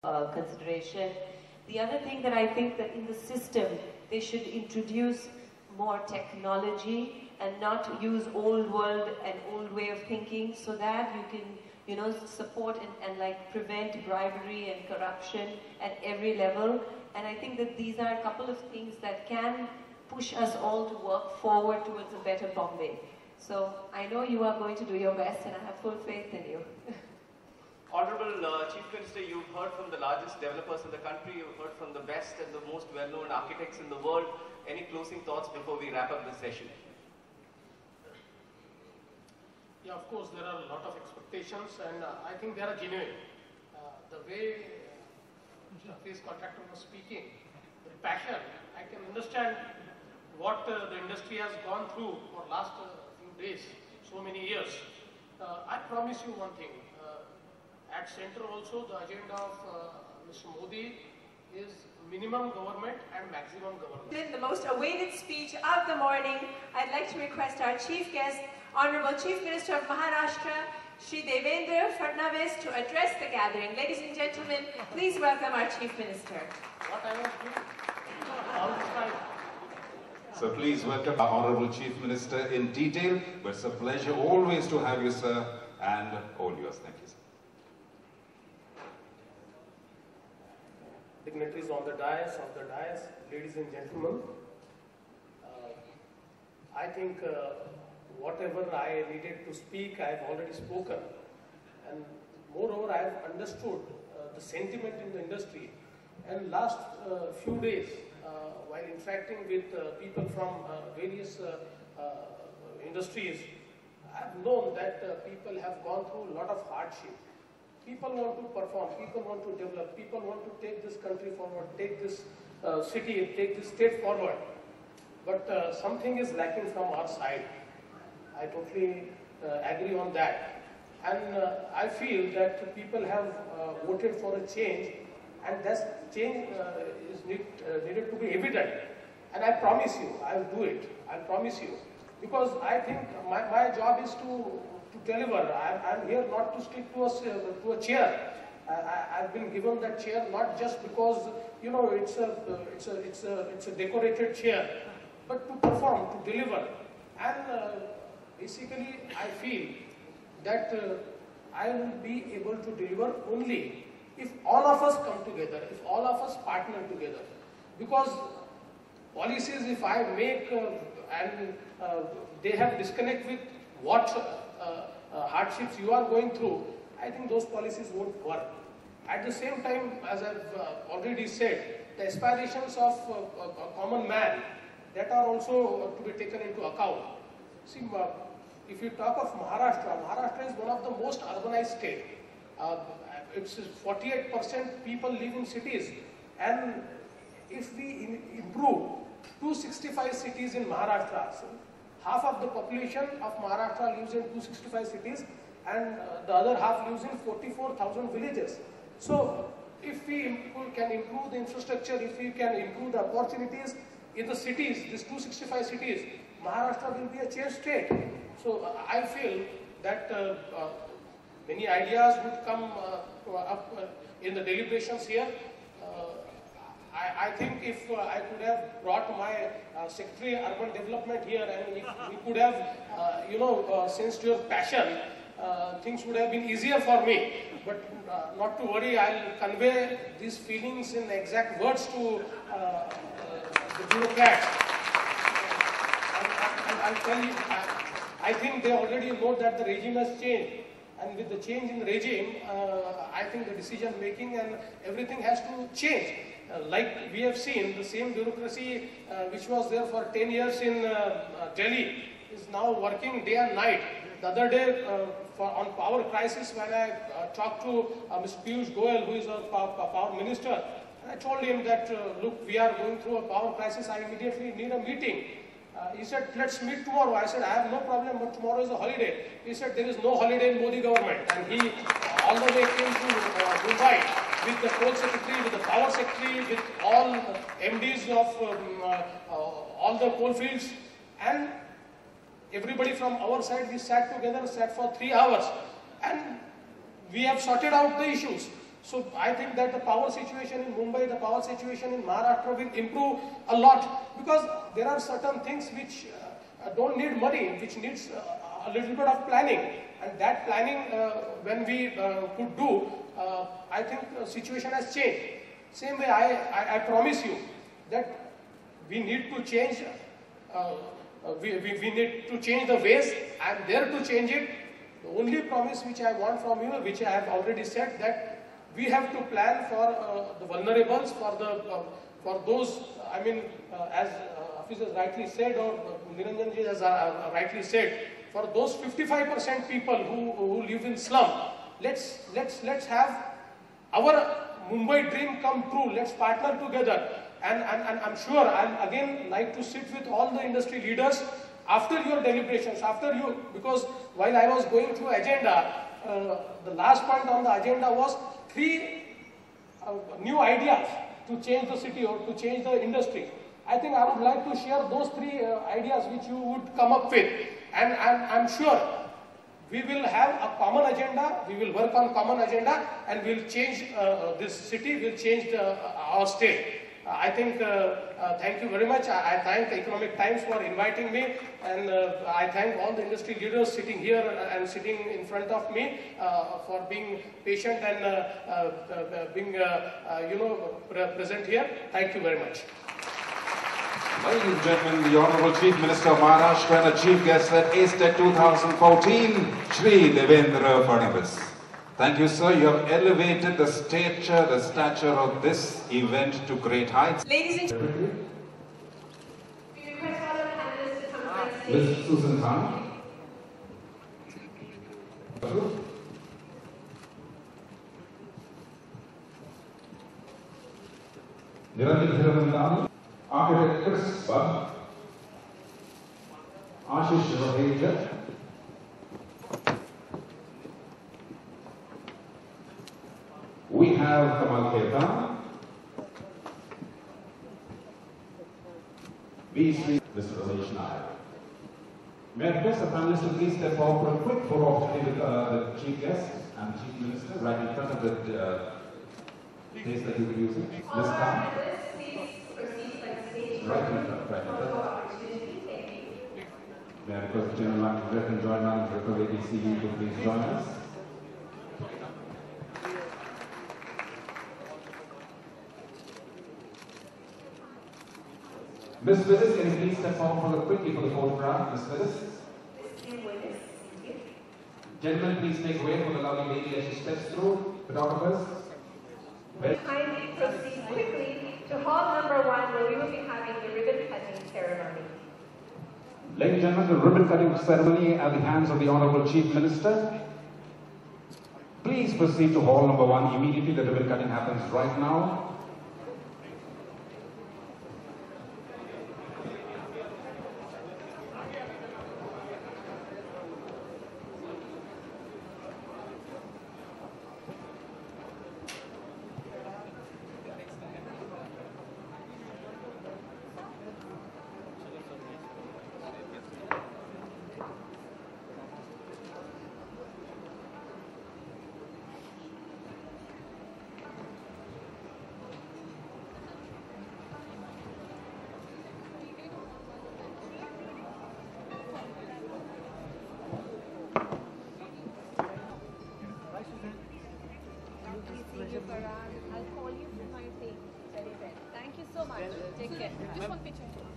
consideration. The other thing that I think that in the system, they should introduce more technology and not use old world and old way of thinking, so that you can, you know, support and like prevent bribery and corruption at every level. And I think that these are a couple of things that can push us all to work forward towards a better Bombay. So I know you are going to do your best, and I have full faith in you. Honorable Chief Minister, you've heard from the largest developers in the country, you've heard from the best and the most well-known architects in the world. Any closing thoughts before we wrap up this session? Yeah, of course, there are a lot of expectations, and I think they are genuine. The way this contractor was speaking, the passion, I can understand what the industry has gone through for last few days, so many years. I promise you one thing. At center also, the agenda of Mr. Modi is minimum government and maximum government. In the most awaited speech of the morning, I'd like to request our chief guest, Honorable Chief Minister of Maharashtra, Shri Devendra Fadnavis, to address the gathering. Ladies and gentlemen, please welcome our Chief Minister. What I was doing all this time. So please welcome our Honorable Chief Minister in detail. But it's a pleasure always to have you, sir, and all yours. Thank you, sir. Dignitaries on the dais, ladies and gentlemen, I think whatever I needed to speak, I have already spoken, and moreover, I have understood the sentiment in the industry. And last few days, while interacting with people from various industries, I have known that people have gone through a lot of hardship. People want to perform, people want to develop, people want to take this country forward, take this city, take this state forward. But something is lacking from our side. I totally agree on that. And I feel that people have voted for a change, and that change is needed to be evident. And I promise you, I will do it. I promise you. Because I think my job is to deliver. I'm here not to stick to a chair. I've been given that chair not just because, you know, it's a decorated chair, but to perform, to deliver. And basically, I feel that I will be able to deliver only if all of us come together, if all of us partner together. Because policies, if I make and they have disconnect with what hardships you are going through, I think those policies won't work. At the same time, as I've already said, the aspirations of a common man, that are also to be taken into account. See, if you talk of Maharashtra, Maharashtra is one of the most urbanized states. It's 48% people live in cities, and if we improve 265 cities in Maharashtra, so half of the population of Maharashtra lives in 265 cities, and the other half lives in 44,000 villages. So if we can improve the infrastructure, if we can improve the opportunities in the cities, these 265 cities, Maharashtra will be a changed state. So I feel that many ideas would come up in the deliberations here. I think if I could have brought my Secretary Urban Development here, and if we could have, sensed your passion, things would have been easier for me. But not to worry, I'll convey these feelings in exact words to the bureaucrats. And I'll tell you, I think they already know that the regime has changed. And with the change in the regime, I think the decision making and everything has to change. Like we have seen, the same bureaucracy which was there for 10 years in Delhi is now working day and night. The other day, on power crisis, when I talked to Mr. Piyush Goyal, who is our power minister, and I told him that, look, we are going through a power crisis, I immediately need a meeting. He said, let's meet tomorrow. I said, I have no problem, but tomorrow is a holiday. He said, there is no holiday in Modi government. And he all the way came to Mumbai with the coal secretary, with the power secretary, with all MDs of all the coal fields. And everybody from our side, we sat together, sat for 3 hours. And we have sorted out the issues. So I think that the power situation in Mumbai, the power situation in Maharashtra will improve a lot, because there are certain things which don't need money, which needs a little bit of planning. And that planning, when we could do, I think the situation has changed. Same way, I promise you that we need to change. We need to change the ways. I am there to change it. The only promise which I want from you, which I have already said, that we have to plan for the vulnerables, for those. I mean, as Hafiz has rightly said, or Niranjan ji has rightly said, for those 55% people who live in slum, let's have our Mumbai dream come true. Let's partner together. And I'm sure I'll again like to sit with all the industry leaders after your deliberations, because while I was going through agenda, the last point on the agenda was 3 new ideas to change the city or to change the industry. I think I would like to share those 3 ideas which you would come up with. And I'm sure we will have a common agenda, we will work on common agenda, and we'll change this city, we'll change our state. I think, thank you very much. I thank Economic Times for inviting me, and I thank all the industry leaders sitting here and sitting in front of me for being patient and being, present here. Thank you very much. Ladies and gentlemen, the Honorable Chief Minister of Maharashtra and the Chief Guest at ASTEC 2014, Shri Devendra Fadnavis. Thank you, sir. You have elevated the stature of this event to great heights. Ladies and gentlemen, we request all our panelists to come on stage. Ms. Susan Khan. Niranjan Thiruvananthan, Architect Chris Budd, Ashish Rohija, we have Kamal Khaitan, V.C. Mr. Ramesh Nair. May I request the panelists to please step forward for a quick photo opportunity with the Chief Guest and the Chief Minister right in front of the place that you were using. Ms. Khan. Right in front, right in front. May I request the General Manager and Joint Manager for ADCE to please join us. Ms. Willis, can you please step forward quickly for the photograph? Ms. Willis. Gentlemen, please make way for the lovely lady as she steps through. Photographers. Kindly proceed quickly to hall number 1, where we will be having the ribbon cutting ceremony. Ladies and gentlemen, the ribbon cutting ceremony at the hands of the Honorable Chief Minister. Please proceed to hall number 1 immediately. The ribbon cutting happens right now. I'll call you for my thing. Very well. Thank you so much. Take care. Just one picture.